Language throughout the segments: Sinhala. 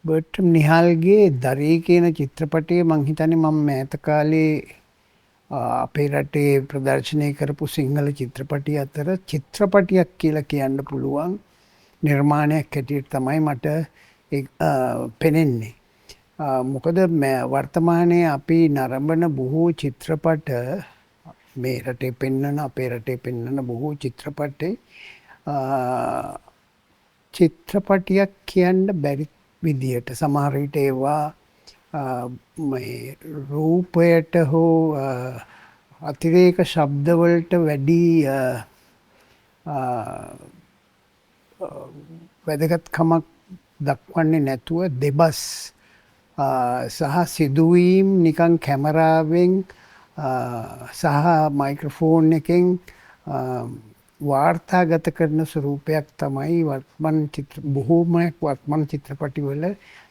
බර්ට්‍රම් නිහාල්ගේ දරී කියන චිත්‍රපටය මං හිතන්නේ මම මෑත කාලේ අපේ රටේ ප්‍රදර්ශනය කරපු සිංහල චිත්‍රපටි අතර චිත්‍රපටියක් කියලා කියන්න පුළුවන් නිර්මාණයක් හැටියට තමයි මට පෙනෙන්නේ. මොකද වර්තමානයේ අපි නරඹන බොහෝ චිත්‍රපට මේ රටේ පෙන්වන අපේ රටේ පෙන්වන බොහෝ චිත්‍රපටේ චිත්‍රපටියක් කියන්න බැරි විදියට සමහර විට ඒවා රූපයට හෝ අතිරේක ශබ්දවලට වැඩි වැදගත්කමක් දක්වන්නේ නැතුව දෙබස් සහ සිදුවීම් නිකන් කැමරාවෙන් සහ මයික්‍රොෆෝන් එකෙන් වාර්තාගත කරන ස්වරූපයක් තමයි බොහෝමයක් වර්තමාන චිත්‍රපටිවල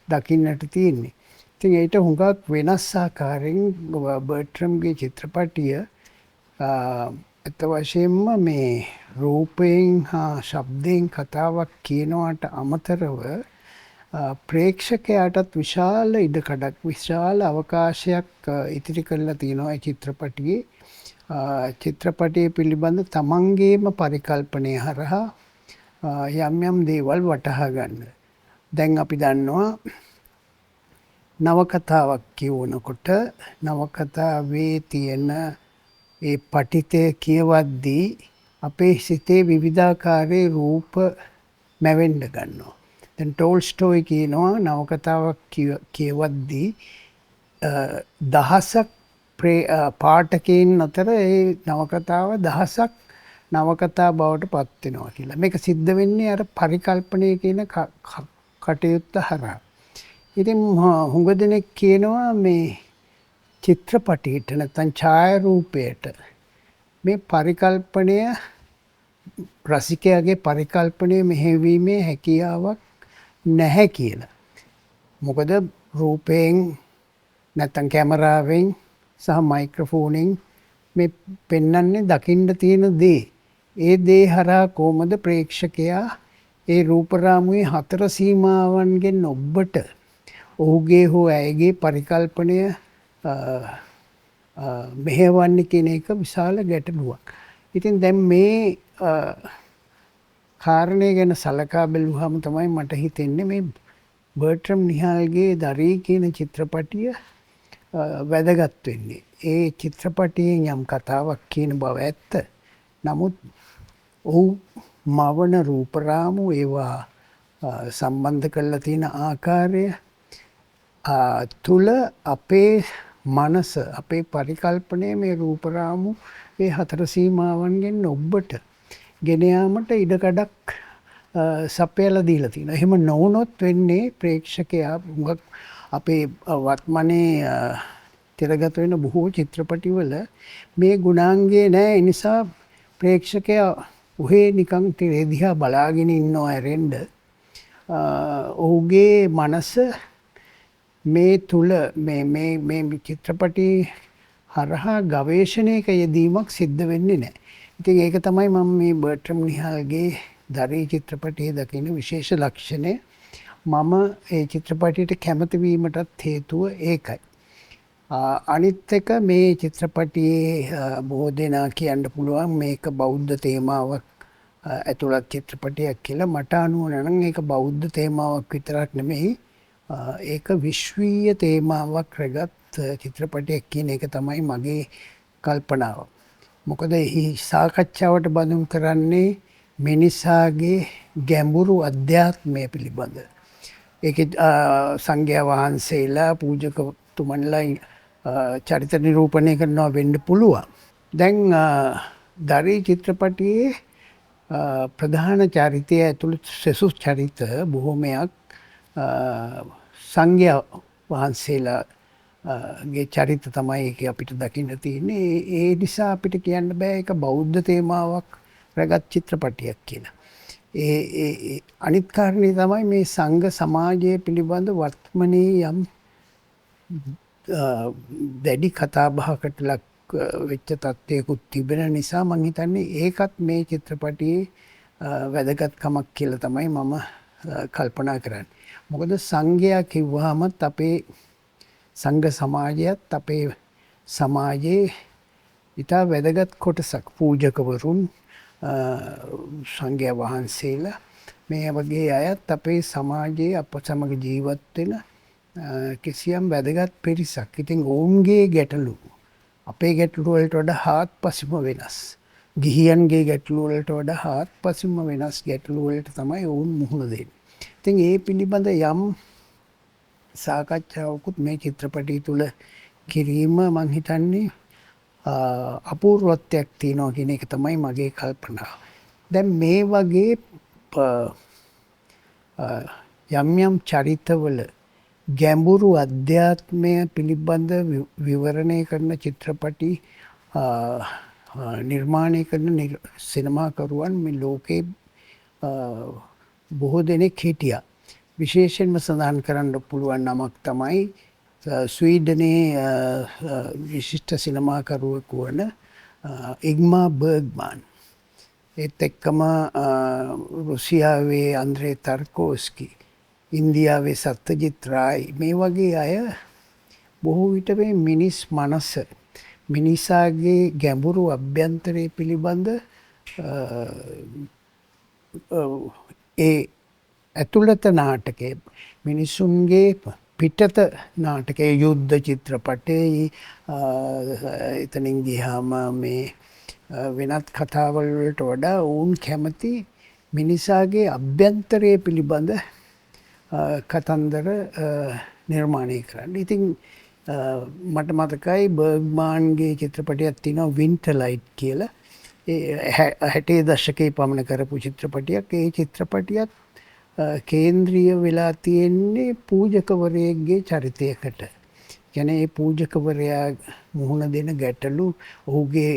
දකින්නට තියෙන්නේ. ඉතින් ඒට හුඟක් වෙනස් ආකාරයෙන් බර්ට්‍රම්ගේ චිත්‍රපටිය ඇත්ත වශයෙන්ම මේ රූපයෙන් හා ශබ්දයෙන් කතාවක් කියනවාට අමතරව ප්‍රේක්ෂකයාටත් විශාල ඉඩකඩක් විශාල අවකාශයක් ඉතිරි කරලා තියෙනවා චිත්‍රපටියේ. චිත්‍රපටය පිළිබඳ තමන්ගේම පරිකල්පනය හරහා යම් යම් දේවල් වටහා ගන්න. දැන් අපි දන්නවා නවකතාවක් කියවනකොට නවකතාවේ තියෙන ඒ පටිතය කියවද්දී අපේ සිතේ විවිධාකාරයේ රූප මැවෙන්න ගන්නවා. දැන් ටෝල්ස්ටෝයි කියනවා නවකතාවක් කියවද්දී දහසක් පාඨකයන් අතර ඒ නවකතාව දහසක් නවකතා බවට පත් වෙනවා කියලා. මේක සිද්ධ වෙන්නේ අර පරිකල්පනය කියන කටයුත්ත හරහා. ඉතින් හුඟ දෙනෙක් කියනවා මේ චිත්‍රපටයට නැත්නම් ඡායාරූපයට මේ පරිකල්පනය රසිකයාගේ පරිකල්පනය මෙහෙයවීමේ හැකියාවක් නැහැ කියලා. මොකද රූපයෙන් නැත්නම් කැමරාවෙන් සහ මයික්‍රොෆෝනින් මේ පෙන්වන්නේ දකින්න තියෙන දේ. ඒ දේ හරහා කොහොමද ප්‍රේක්ෂකයා ඒ රූපරාමුවේ හතර සීමාවන්ගෙන් ඔබට ඔහුගේ හෝ ඇයගේ පරිකල්පනය මෙහෙවන්නේ කියන එක විශාල ගැටලුවක්. ඉතින් දැන් මේ කාරණය ගැන සලකා බැලුවහම තමයි මට හිතෙන්නේ මේ බර්ට්‍රම් නිහාල්ගේ දරී කියන චිත්‍රපටිය වැදගත් වෙන්නේ. ඒ චිත්‍රපටියෙන් යම් කතාවක් කියන බව ඇත්ත. නමුත් ඔහු මවන රූපරාමු ඒවා සම්බන්ධ කරලා තියෙන ආකාරය තුල අපේ මනස අපේ පරිකල්පනය මේ රූපරාමු ඒ හතර සීමාවන්ගෙන් ඔබට ගෙන යාමට ඉඩකඩක් සපයලා දීලා තියෙනවා. එහෙම නොවුනොත් වෙන්නේ ප්‍රේක්ෂකයා අපේ වර්තමානයේ තිරගත වෙන බොහෝ චිත්‍රපටිවල මේ ගුණාංගය නැහැ. ඒ නිසා ප්‍රේක්ෂකයා ඔහේ නිකන් තිරේ දිහා බලාගෙන ඉන්නවා ඇරෙන්න. ඔහුගේ මනස මේ තුල මේ චිත්‍රපටි හරහා ගවේෂණයක යෙදීමක් සිද්ධ වෙන්නේ නැහැ. ඉතින් ඒක තමයි මම මේ බර්ට්‍රම් නිහාල්ගේ දරී චිත්‍රපටයේ දකින විශේෂ ලක්ෂණය. මම ඒ චිත්‍රපටියට කැමති වීමටත් හේතුව ඒකයි. අනිත් එක මේ චිත්‍රපටියේ බොහෝ දෙනා කියන්න පුළුවන් මේක බෞද්ධ තේමාවක් ඇතුළත් චිත්‍රපටියක් කියලා. මට අනුව නම් ඒක බෞද්ධ තේමාවක් විතරක් නෙමෙයි, ඒක විශ්වීය තේමාවක් රැගත් චිත්‍රපටයක් කියන එක තමයි මගේ කල්පනාව. මොකද එහි සාකච්ඡාවට බඳුන් කරන්නේ මිනිසාගේ ගැඹුරු අධ්‍යාත්මය පිළිබඳ. ඒකේ සංඝයා වහන්සේලා පූජකතුමන්ලා චරිත නිරූපණය කරනවා වෙන්න පුළුවන්. දැන් දරී චිත්‍රපටියේ ප්‍රධාන චරිතය ඇතුළු සෙසු චරිත බොහෝමයක් සංඝයා වහන්සේලාගේ චරිත තමයි ඒක අපිට දකින්න තියෙන්නේ. ඒ නිසා අපිට කියන්න බෑ ඒක බෞද්ධ තේමාවක් රැගත් චිත්‍රපටියක් කියලා. ඒ අනිත් කාරණේ තමයි මේ සංඝ සමාජය පිළිබඳ වර්තමානයේ යම් දැඩි කතාබහකට ලක් වෙච්ච තත්ත්වයකුත් තිබෙන නිසා මම හිතන්නේ ඒකත් මේ චිත්‍රපටියේ වැදගත්කමක් කියලා තමයි මම කල්පනා කරන්නේ. මොකද සංඝයා කිව්වහමත් අපේ සංඝ සමාජයත් අපේ සමාජයේ ඉතා වැදගත් කොටසක් පූජකවරුන් සංඝයා වහන්සේලා මේ වගේ අයත් අපේ සමාජයේ අප සමග ජීවත් වෙන කිසියම් වැදගත් පිරිසක්. ඉතින් ඔවුන්ගේ ගැටලු අපේ ගැටලු වලට වඩා හාත්පසින්ම වෙනස්. ගිහියන්ගේ ගැටලු වලට වඩා හාත්පසින්ම වෙනස් ගැටලු වලට තමයි ඔවුන් මුහුණ දෙන්නේ. ඉතින් ඒ පිළිබඳ යම් සාකච්ඡාවකුත් මේ චිත්‍රපටය තුළ කිරීම මං හිතන්නේ අපූර්වත්වයක් තියෙනවා කියන එක තමයි මගේ කල්පනාව. දැන් මේ වගේ යම් යම් චරිතවල ගැඹුරු අධ්‍යාත්මය පිළිබඳ විවරණය කරන චිත්‍රපටි නිර්මාණය කරන සිනමාකරුවන් මේ ලෝකේ බොහෝ දෙනෙක් හිටියා. විශේෂයෙන්ම සඳහන් කරන්න පුළුවන් නමක් තමයි ස්වීඩනයේ විශිෂ්ට සිනමාකරුවෙකු වන ඉග්මා බර්ග්මාන්. ඒත් එක්කම රුසියාවේ අන්ද්‍රේ තර්කෝස්කි, ඉන්දියාවේ සත්‍යජිත් රායි මේ වගේ අය බොහෝ විට මේ මිනිස් මනස මිනිසාගේ ගැඹුරු අභ්‍යන්තරය පිළිබඳ ඒ ඇතුළත නාටකය මිනිසුන්ගේ පිටත නාටකයේ යුද්ධ චිත්‍රපටයේ එතනින් ගියාම මේ වෙනත් කතාවල් වලට වඩා ඔවුන් කැමති මිනිසාගේ අභ්‍යන්තරය පිළිබඳ කතන්දර නිර්මාණය කරන්න. ඉතින් මට මතකයි බර්ග්මාන්ගේ චිත්‍රපටයක් තියෙනවා වින්ටර්ලයිට් කියලා. ඒ 60 දශකයේ පමණ කරපු චිත්‍රපටයක්. ඒ චිත්‍රපටියත් කේන්ද්‍රීය වෙලා තියෙන්නේ පූජකවරයෙක්ගේ චරිතයකට. කියන්නේ ඒ පූජකවරයා මුහුණ දෙන ගැටලු, ඔහුගේ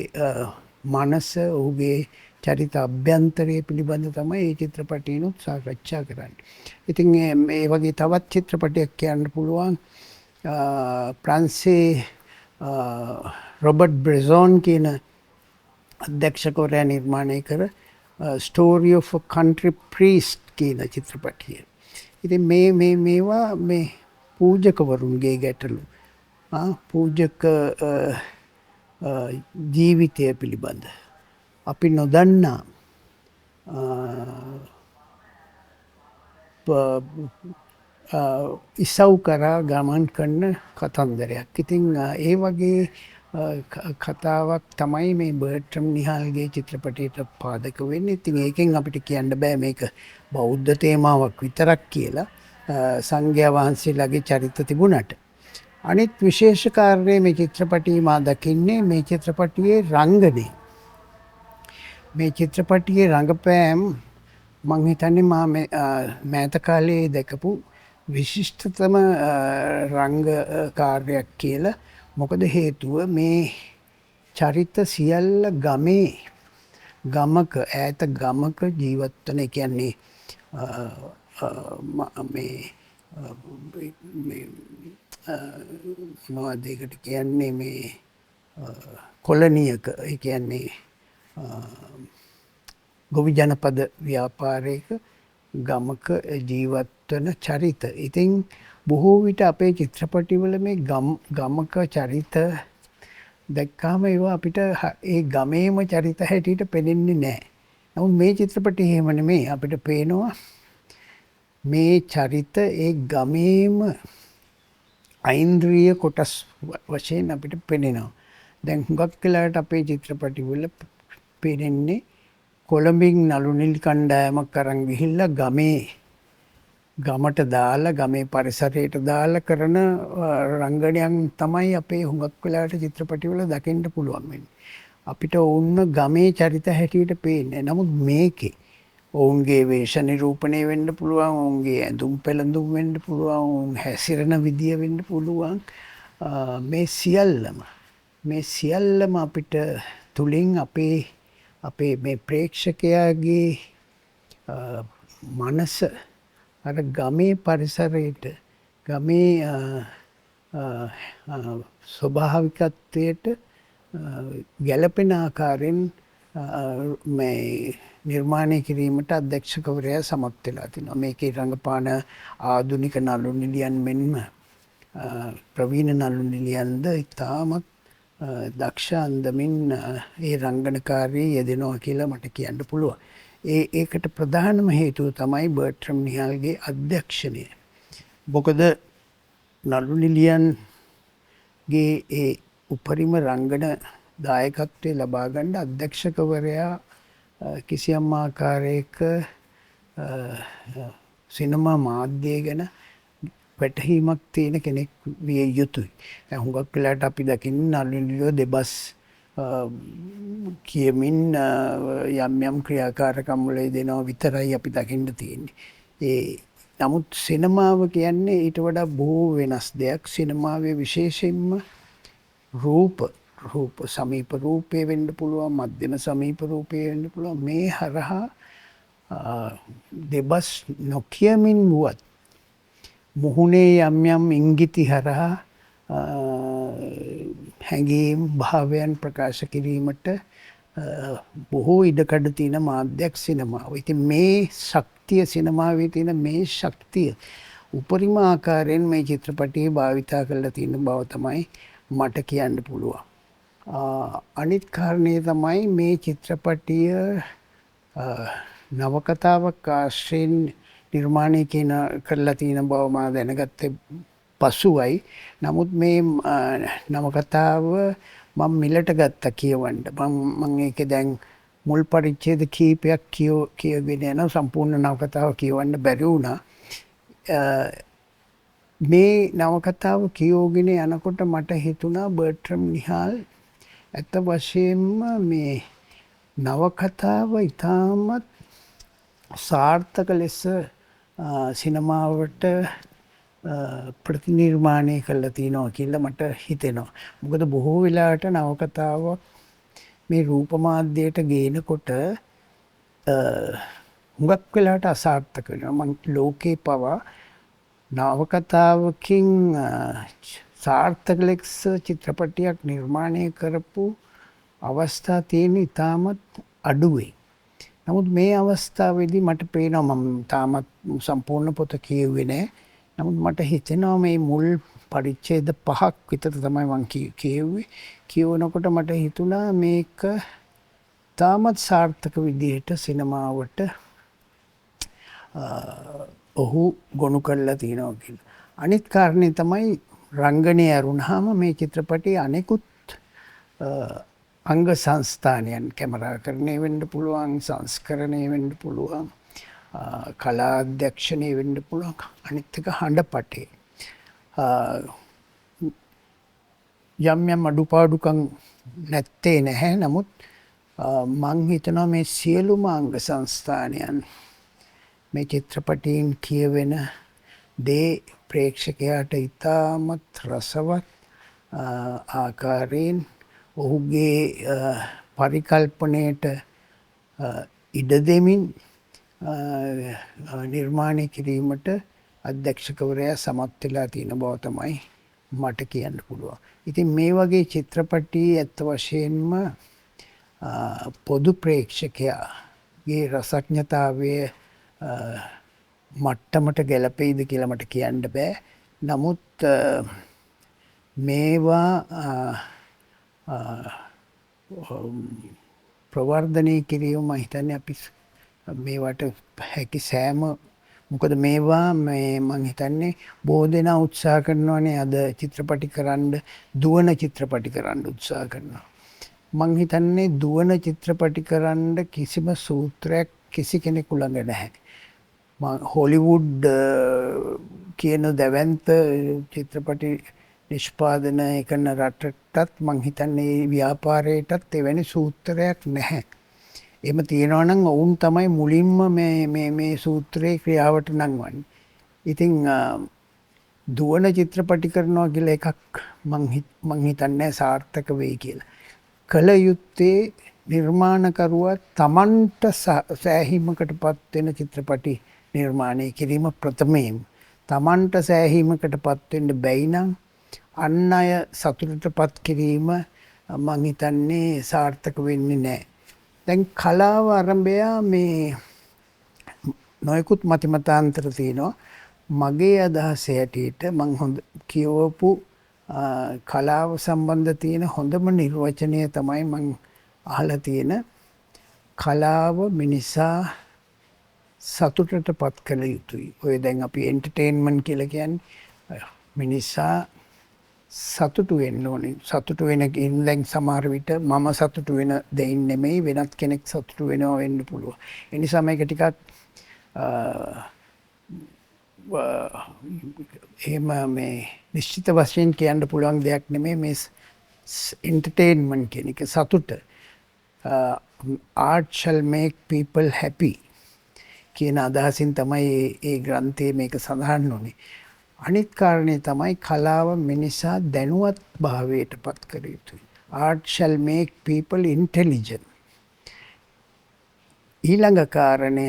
මනස, ඔහුගේ චරිත අභ්‍යන්තරය පිළිබඳ තමයි මේ චිත්‍රපටිනුත් සාකච්ඡා කරන්නේ. ඉතින් මේ වගේ තවත් චිත්‍රපටයක් කියන්න පුළුවන් ප්‍රංශේ රොබර්ට් බ්‍රෙසෝන් කියන අධ්‍යක්ෂකවරයා නිර්මාණය කර ස්ටෝරි ඔෆ් අ කන්ට්‍රි ප්‍රීස්ට් කියන චිත්‍රපටිය. ඉතින් මේවා මේ පූජකවරුන්ගේ ගැටලු, පූජක ජීවිතය පිළිබඳ අපි නොදන්නා ඉසව් කරා ගමන් කරන කතන්දරයක්. ඉතින් ඒ වගේ කතාවක් තමයි මේ බර්ට්‍රම් නිහාල්ගේ චිත්‍රපටයට පාදක වෙන්නේ. ඉතින් ඒකෙන් අපිට කියන්න බෑ මේක බෞද්ධ තේමාවක් විතරක් කියලා. සංඝයා වහන්සේලාගේ චරිත තිබුණට. අනිත් විශේෂ කාරණේ මේ චිත්‍රපටියේ මා දකින්නේ මේ චිත්‍රපටියේ රංගනය. මේ චිත්‍රපටියේ රංගපෑම් මං හිතන්නේ මා මෑත කාලේ දැකපු විශිෂ්ටතම රංග කාර්යයක් කියලා. මොකද හේතුව මේ චරිත සියල්ල ගමක ඈත ගමක ජීවත් වෙන, කියන්නේ මොනවද ඒකට කියන්නේ මේ කොලනියක, ඒ කියන්නේ ගොවි ජනපද ව්‍යාපාරයක ගමක ජීවත් වන චරිත. ඉතින් බොහෝ විට අපේ චිත්‍රපටිවල මේ ගමක චරිත දැක්කාම ඒවා අපිට ඒ ගමේම චරිත හැටියට පෙනෙන්නේ නැහැ. නමුත් මේ චිත්‍රපටයේ එහෙම නෙමෙයි. අපිට පේනවා මේ චරිත ඒ ගමේම ඓන්ද්‍රීය කොටස් වශයෙන් අපිට පෙනෙනවා. දැන් හුඟක් වෙලාවට අපේ චිත්‍රපටිවල පෙනෙන්නේ කොළඹින් නළු නිල් කණ්ඩායමක් අරන් ගිහිල්ලා ගමට දාලා, ගමේ පරිසරයට දාලා කරන රංගනයන් තමයි අපේ හුඟක් වෙලාවට චිත්‍රපටිවල දකින්න පුළුවන් වෙන්නේ. අපිට ඔවුන්ව ගමේ චරිත හැටියට පේන්නේ. නමුත් මේකේ ඔවුන්ගේ වේශ නිරූපණය වෙන්න පුළුවන්, ඔවුන්ගේ ඇඳුම් පැළඳුම් වෙන්න පුළුවන්, ඔවුන් හැසිරෙන විදිය වෙන්න පුළුවන්. මේ සියල්ලම අපිට තුලින් අපේ මේ ප්‍රේක්ෂකයාගේ මනස අර ගමේ පරිසරයට, ගමේ ස්වභාවිකත්වයට ගැලපෙන ආකාරයෙන් මේ නිර්මාණය කිරීමට අධ්‍යක්ෂකවරයා සමත් වෙලා තිනවා. මේකේ රඟපාන ආධුනික නළු නිළියන් මෙන්ම ප්‍රවීණ නළු නිළියන්ද ඉතාමත් දක්ෂ අන්දමින් ඒ රංගනකාරී යෙදෙනවා කියලා මට කියන්න පුළුවන්. ඒකට ප්‍රධානම හේතුව තමයි බර්ට්‍රම් නිහාල්ගේ අධ්‍යක්ෂණය. මොකද නළු නිළියන්ගේ ඒ උපරිම රංගන දායකත්වය ලබා ගන්න අධ්‍යක්ෂකවරයා කිසියම් ආකාරයක සිනමා මාධ්‍යය ගැන වැටහීමක් තියෙන කෙනෙක් විය යුතුයි. හුඟක් වෙලාට අපි දකින්නේ නළු නිළියෝ දෙබස් කියමින් යම් යම් ක්‍රියාකාරකම් වල යෙදෙනවා විතරයි අපි දකින්න තියෙන්නේ. නමුත් සිනමාව කියන්නේ ඊට වඩා බොහෝ වෙනස් දෙයක්. සිනමාවේ විශේෂයෙන්ම රූප සමීප රූපය වෙන්න පුළුවන්, මධ්‍යම සමීප රූපය වෙන්න පුළුවන්. මේ හරහා දෙබස් නොකියමින් වුවත් මුහුණේ යම් යම් ඉංගිති හරහා හැඟීම් භාවයන් ප්‍රකාශ කිරීමට බොහෝ ඉඩකඩ තියෙන මාධ්‍යයක් සිනමාව. ඉතින් මේ ශක්තිය සිනමාවේ තියෙන මේ ශක්තිය උපරිම ආකාරයෙන් මේ චිත්‍රපටයේ භාවිතා කරලා තියෙන බව තමයි මට කියන්න පුළුවන්. අනිත් කාරණේ තමයි මේ චිත්‍රපටිය නවකතාවක් ආශ්‍රයෙන් නිර්මාණය කරලා තියෙන බව මා දැනගත්තේ පසුවයි. නමුත් මේ නවකතාව මම මිලට ගත්තා කියවන්න. මම ඒකේ දැන් මුල් පරිච්ඡේද කීපයක් කියවගෙන යන සම්පූර්ණ නවකතාව කියවන්න බැරි වුණා. මේ නවකතාව කියවගෙන යනකොට මට හිතුණා බර්ට්‍රම් නිහාල් ඇත්ත වශයෙන්ම මේ නවකතාව ඉතාමත් සාර්ථක ලෙස සිනමාවට ප්‍රතිනිර්මාණය කරලා තියෙනවා කියලා මට හිතෙනවා. මොකද බොහෝ වෙලාවට නවකතාවක් මේ රූප මාධ්‍යයට ගේනකොට හුඟක් වෙලාවට අසාර්ථක වෙනවා. මම ලෝකේ පවා නවකතාවකින් සාර්ථක ලෙස චිත්‍රපටයක් නිර්මාණය කරපු අවස්ථා තියෙන ඉතාමත් අඩුවේ. නමුත් මේ අවස්ථාවේදී මට පේනවා මම තාමත් සම්පූර්ණ පොත කියුවේ නැහැ. නමුත් මට හිතෙනවා මේ මුල් පරිච්ඡේද 5ක් විතර තමයි මම කියුවේ. කියවනකොට මට හිතුණා මේක තාමත් සාර්ථක විදිහට සිනමාවට ඔහු ගොනු කරලා තියෙනවා කියලා. අනිත් කාරණේ තමයි රංගනය ඇරුණාම මේ චිත්‍රපටයේ අනෙකුත් අංග සංස්ථානයන් කැමරාකරණය වෙන්න පුළුවන්, සංස්කරණය වෙන්න පුළුවන්, කලා අධ්‍යක්ෂණය වෙන්න පුළුවන්. අනිත් එක හඬපටේ යම් යම් අඩුපාඩුකම් නැත්තේ නැහැ. නමුත් මං හිතනවා මේ සියලුම අංග සංස්ථානයන් මේ චිත්‍රපටයෙන් කියවෙන දේ ප්‍රේක්ෂකයාට ඉතාමත් රසවත් ආකාරයෙන් ඔහුගේ පරිකල්පනයට ඉඩ දෙමින් නිර්මාණය කිරීමට අධ්‍යක්ෂකවරයා සමත් වෙලා තියෙන බව තමයි මට කියන්න පුළුවන්. ඉතින් මේ වගේ චිත්‍රපටි ඇත්ත වශයෙන්ම පොදු ප්‍රේක්ෂකයාගේ රසඥතාවය මට්ටමට ගැලපෙයිද කියලා මට කියන්න බෑ. නමුත් මේවා ප්‍රවර්ධනය කිරීම මම හිතන්නේ අපි මේවට හැකි සෑම මොකද මේවා මම හිතන්නේ බොහෝ දෙනා උත්සාහ කරනවානේ අද චිත්‍රපටි කරන්න දුවන චිත්‍රපටි කරන්න උත්සාහ කරනවා. මම හිතන්නේ දුවන චිත්‍රපටි කරන්න කිසිම සූත්‍රයක් කිසි කෙනෙකු ළඟ නැහැ. හොලිවුඩ් කියන දැවැන්ත චිත්‍රපටි නිෂ්පාදනය කරන රටටත් මං හිතන්නේ ව්‍යාපාරයටත් එවැනි සූත්‍රයක් නැහැ. එහෙම තියෙනවා නම් ඔවුන් තමයි මුලින්ම මේ සූත්‍රයේ ක්‍රියාවට නංවන්නේ. ඉතින් දුවන චිත්‍රපටි කරනවා කියලා එකක් මං හිතන්නේ සාර්ථක වෙයි කියලා. කල යුත්තේ නිර්මාණකරුවා තමන්ට සෑහීමකටපත් වෙන චිත්‍රපටි නිර්මාණය කිරීම ප්‍රථමයෙන්. තමන්ට සෑහීමකටපත් වෙන්න බැයි නම් අන් අය සතුටටපත් කිරීම මං හිතන්නේ සාර්ථක වෙන්නේ නැහැ. දැන් කලාව අරඹයා මේ නොයෙකුත් මතිමතාන්තර තියෙනවා. මගේ අදහස හැටියට මං හොඳ කියවපු කලාව සම්බන්ධ තියෙන හොඳම නිර්වචනය තමයි මං අහලා තියෙන කලාව මිනිසා සතුටට පත් කළ යුතුයි. ඔය දැන් අපි එන්ටර්ටේන්මන්ට් කියලා කියන්නේ මිනිසා සතුටු වෙන්න ඕනේ. සතුටු වෙන දැන් සමහර විට මම සතුටු වෙන දෙයින් නෙමෙයි වෙනත් කෙනෙක් සතුටු වෙනවා වෙන්න පුළුවන්. ඒ නිසා මේක ටිකක් එහෙම මේ නිශ්චිත වශයෙන් කියන්න පුළුවන් දෙයක් නෙමෙයි මේ එන්ටර්ටේන්මන්ට් කියන එක සතුට. art shall make people happy කියන අදහසින් තමයි ඒ ග්‍රන්ථයේ මේක සඳහන් වුනේ. අනිත් කාරණේ තමයි කලාව මිනිසා දැනුවත් භාවයට පත් කර යුතුයි. art shall make people intelligent. ඊළඟ කාරණය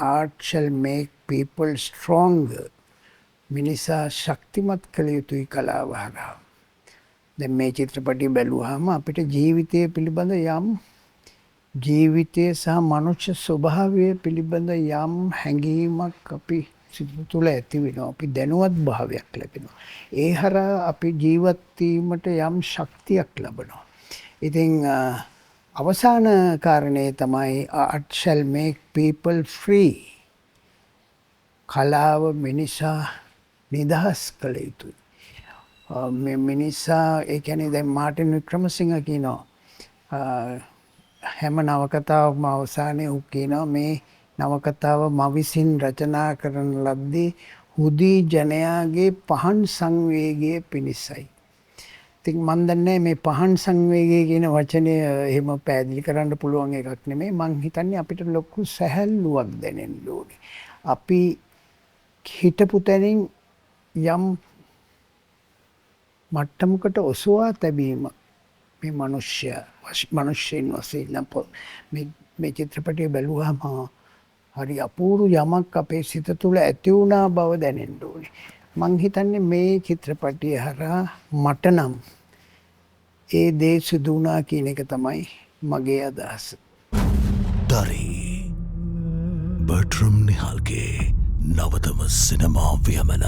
art shall make people stronger. මිනිසා ශක්තිමත් කළ යුතුයි කලාව හරහා. දැන් මේ චිත්‍රපටය බැලුවාම අපිට ජීවිතය පිළිබඳ යම් ජීවිතය සහ මනුෂ්‍ය ස්වභාවය පිළිබඳ යම් හැඟීමක් අපි සිත තුළ ඇති වෙනවා. අපි දැනුවත් භාවයක් ලැබෙනවා. ඒ හරහා අපි ජීවත් වීමට යම් ශක්තියක් ලබනවා. ඉතින් අවසාන කාරණේ තමයි art shall make people free. කලාව මිනිසා නිදහස් කළ යුතුයි. මේ මිනිසා ඒ කියන්නේ දැන් මාර්ටින් වික්‍රමසිංහ කියනවා හැම නවකතාවකම අවසානයේ ඔහු කියනවා මේ නවකතාව මම විසින් රචනා කරන ලද්දේ හුදී ජනයාගේ පහන් සංවේගය පිණිසයි. ඉතින් මම දන්නේ මේ පහන් සංවේගය කියන වචනය එහෙම පැහැදිලි කරන්න පුළුවන් එකක් නෙමෙයි. මං හිතන්නේ අපිට ලොකු සැහැල්ලුවක් දැනෙන්න ඕනේ. අපි හිටපු තැනින් යම් මට්ටමකට ඔසවා තැබීම මේ මිනිස්සෙන් වශයෙන් මේ චිත්‍රපටය බැලුවාම හරි අපූර්ව යමක් අපේ සිත තුළ ඇති වුණා බව දැනෙන්න ඕනේ. මං හිතන්නේ මේ චිත්‍රපටය හරහා මට නම් ඒ දේ සිදු වුණා කියන එක තමයි මගේ අදහස. දරී බර්ට්‍රම් නිහල්ගේ නවතම සිනමා වියමන